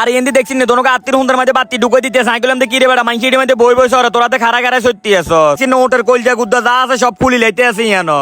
আর এন্দি দেখছিস না দোনো আত্মীয় হুন্দার মাঝে বাতি ঢুকে দিতে সাইকেল কি রে বেড়া মাইসিটির মধ্যে বই বই সরে তোরাতে খারা খারা সত্যি আছো নোটের কলজা গুদ্দা যা আছে সব ফুলি লাইতে আছে ইয়ানো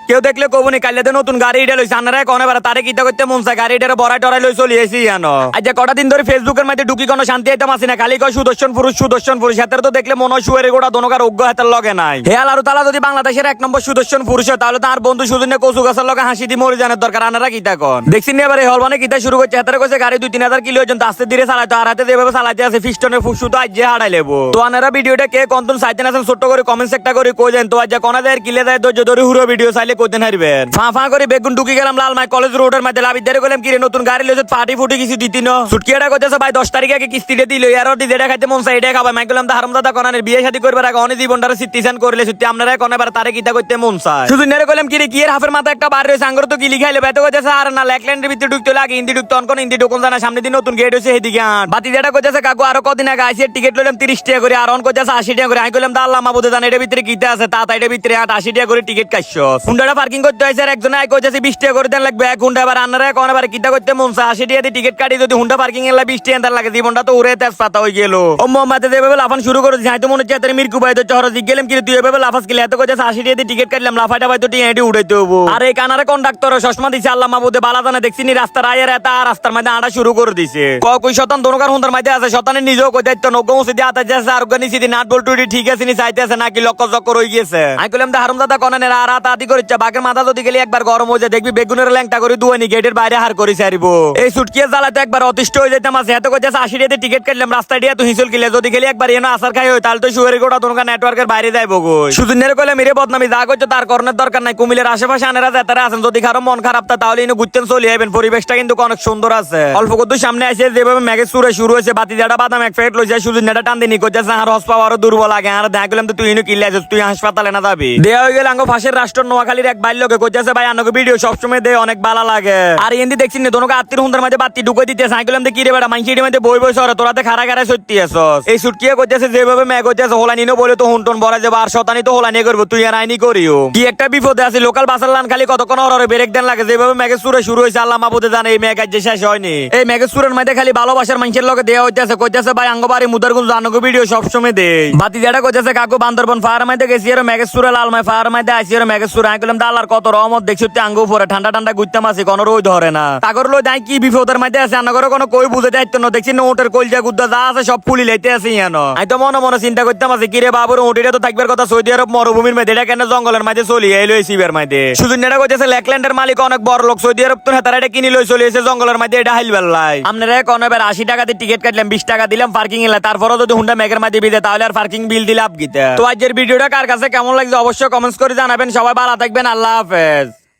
কেউ দেখলে কবনি কাইলে নতুন গাড়ি ইডা লইছে আনারা কোনে বেড়া তারে কিতা করতে মন চায় গাড়ি ইডারে বড়াই টরাই লই চলি এসি জানো আজ কটা দিন ধরে ফেসবুকের মধ্যে ঢুকি কোনো শান্তি আইতাম আসি না খালি কয় সুদর্শন পুরুষ হাতের তো দেখলে মনে হয় শুয়ারে গোড়া দোনোকার অজ্ঞ হাতের লগে নাই হেয়াল আর তালা যদি বাংলাদেশের 1 নম্বর সুদর্শন পুরুষ হয় তাহলে তার বন্ধু সুদিনে কচু গাছের লগে হাসি দি মরে জানার দরকার আনারা কিতা কন দেখছি না এবারে হলবানে কিতা শুরু করছে হাতের কইছে গাড়ি 2-3 কিলো পর্যন্ত আস্তে ধীরে চালাইতো আর হাতে যেভাবে চালাইতে আছে ফিস্টনের ফুসু তো আজ যে হারাই লেবো তো আনারা ভিডিওটা কে কন্তন সাইতেন আছেন ছোট্ট করে কমেন্টস একটা করে কই দেন তো আজ কোনা দেয় কিলে দেয় ধৈর্য ধরে হুরো ভিডিও চাইলে কইতেন হারবেন ফা করে বেগুন ঢুকি গেলাম লালমাই কলেজ রোডের মধ্যে লাভিদারে গেলাম কি রে নতুন গাড়ি লইছে পার্টি ফুটি কিছু দিতিন সুটকিয়াটা কইতেছে ভাই 10 তারিখে আগে কিস্তিতে দিল আর যেটা খাইতে মন চাই এটা খাবা মাই গেলাম হারামদাদা কোনানের বিয়ে শাদী করবার আগে অনেক জীবনটারে সিটিজেন করলে সত্যি আপনারা কোনে বার তারে কিতা করতে মন চায় শুধু নেরে গেলাম কি রে কি এর হাফের মাথা একটা বার রইছে আঙ্গুর তো কি লিখাইলে বেতে কইতেছে আর না লেকল্যান্ডের ভিতরে ঢুকতে লাগে হিন্দি ঢুকতে অনকন হিন্দি ঢুকুন জানা সামনে দিন নতুন গেট হইছে এদিকে বাতি যেটা কইতেছে কাকু আরো কদিন আগে আইছে টিকিট লইলাম 30 টাকা করে আর অন কইতেছে 80 টাকা করে আমি কইলাম দা আল্লাহ মাবুদে জানে এর ভিতরে কিতা আছে তা তাইটার ভিতরে 80 টাকা করে টিকিট কাটছো হুন্ডাটা পার্কিং করতে হইছে আর একজন আই কইতেছে 20 টাকা করে দেন লাগবে এক হুন্ডা আবার আনারা কোন আবার কিতা করতে মন চায় 80 টাকা দিয়ে টিকিট কাটি যদি হুন্ডা পার্কিং এর 20 টাকা দেন লাগে জীবনটা তো উড়ে তেজ পাতা হই গেল ও মোহাম্মদ যেভাবে লাফান শুরু করে দিছে তো মনে হচ্ছে তার মিরকু ভাই তো চহর দিক গেলাম কি তুই এভাবে লাফাস গেলে এত কইতেছে 80 টাকা দিয়ে টিকিট কাটলাম লাফাটা ভাই তো টিএডি উড়াইতে হবো আর এই কানারে কন্ডাক্টর চশমা দিছে আল্লাহ মাবুদে বালা জানে দেখছিনি রাস্তার আয়ের এতা রাস্তার মধ্যে আড়া শুরু করে দিছে কই শতান দোনকার হুন্দার মধ্যে আছে শতানের নিজেও কই দায়িত্ব নগম সিদি আতা যাচ্ছে আর গনি সিদি নাট বল্টুটি ঠিক আছে নি চাইতেছে নাকি লক্ষ চক্কর হই গেছে আমি কইলাম দা হারামজাদা কোনানের আর আতা আদি করিচ্ছে বাকের মাথা যদি গেলি একবার গরম হয়ে যায় দেখবি বেগুনের ল্যাংটা করে দুয়ানি গেটের বাইরে হার করি সারিব এই সুটকিয়ে জ্বালাতে একবার অতিষ্ঠ হয়ে যেতাম আছে এত কইতেছে 80 টাকা টিকিট কাটলাম রাস্তা দিয়ে তো হিসল গেলে যদি গেলি একবার এনে আসার খাই হয় তাহলে তো শুয়ারি গোটা দোনকা নেটওয়ার্কের বাইরে যাইবো গো শুধু নেরে কইলাম মেরে বদনামি যা কইছো তার করণের দরকার নাই কুমিলের আশেপাশে আনেরা যাতারা আছেন যদি কারো মন খারাপ তা তাহলে ইনো ঘুরতেন চলে আইবেন পরিবেশটা কিন্তু অনেক সুন্দর আছে অল্প কত সামনে আসে যেভাবে মেঘের সুরে শুরু হয়েছে বাতি জাডা বাদাম এক ফেট লইছে শুধু নেটা টান দিনি কইতেছে আর হস পাওয়ারও দুর্বল লাগে আর দেখা গেলাম তো তুই ইনো কিল্লে আছিস তুই হাসপাতালে না যাবি দেয়া হয়ে গেল আঙ্গ ফাঁসের রাষ্ট্র নোয়াখালীর এক বাইল্যকে কইতেছে ভাই আনকে ভিডিও সবসময় দে অনেক ভালো লাগে আর এন্দি দেখছিস না দোনোকে আত্মীয় হুন্দার মাঝে বাতি ঢুকে দিতে সাইকেলাম কি রে বেড়া মাইসিটির মধ্যে বই বই সরে তোরাতে খারা খারা সত্যি আছস এই সুটকিয়ে কইতেছে যেভাবে মেঘ হইতেছে হোলানিনো বলে তো হুন্টন বড় যাবে আর শতানি তো হোলানি করবো তুই আর আইনি করিও কি একটা বিপদে আছে লোকাল বাসার লান খালি কতক্ষণ ওর ব্রেক দেন লাগে যেভাবে মেঘের সুরে শুরু হয়েছে আল্লাহ মাবুদে জানে এই মেঘ আজ শেষ হয়নি এই মেঘের সুরের মধ্যে খালি ভালোবাসার মানুষের লগে দেওয়া হইতেছে কইতেছে ভাই আঙ্গবাড়ি মুদারগুল জানগো ভিডিও সবসময় দেই বাতি যেটা কইতেছে কাকু বান্দরবন ফায়ার মাইতে গেছি আর মেঘের সুরে লালমাই ফায়ার মাইতে আইছি আর মেঘের সুরে আমি কইলাম দালার কত রহমত দেখছি আঙ্গ উপরে ঠান্ডা ঠান্ডা ঘুরতাম আছি কোনো রোদ ধরে না তাগর লই যাই কি বিপদের মধ্যে আছে আনাগর কোনো কই বুঝে যাইতো না দেখছি নোটের কলজা গুদ্দা যা আছে সব ফুলি লাইতে আছে ইয়ানো আমি তো মনে মনে চিন্তা করতাম আছে কিরে বাবুর ওটিটা তো থাকবার কথা সৌদি আরব মরুভূমির মধ্যে এটা কেন জঙ্গলের মধ্যে চলি এলো সিবের মধ্যে শুধু নেটা কইতেছে লেকল্যান্ডের মালিক অনেক বড় লোক সৌদি আরব তো হেতারা এটা কিনি লই চলে এসে জঙ্গলের মধ্যে এটা হাইল বেল্লাই আপনারা কোন এবার 80 টাকা দিয়ে টিকিট কাটলাম 20 টাকা দিলাম পার্কিং এ তারপরও যদি হুন্ডা মেঘের মধ্যে বিদে তাহলে আর পার্কিং বিল দিলে আপ গিতে তো আজকের ভিডিওটা কার কাছে কেমন লাগছে অবশ্যই কমেন্টস করে জানাবেন সবাই ভালো থাকবেন আল্লাহ হাফেজ।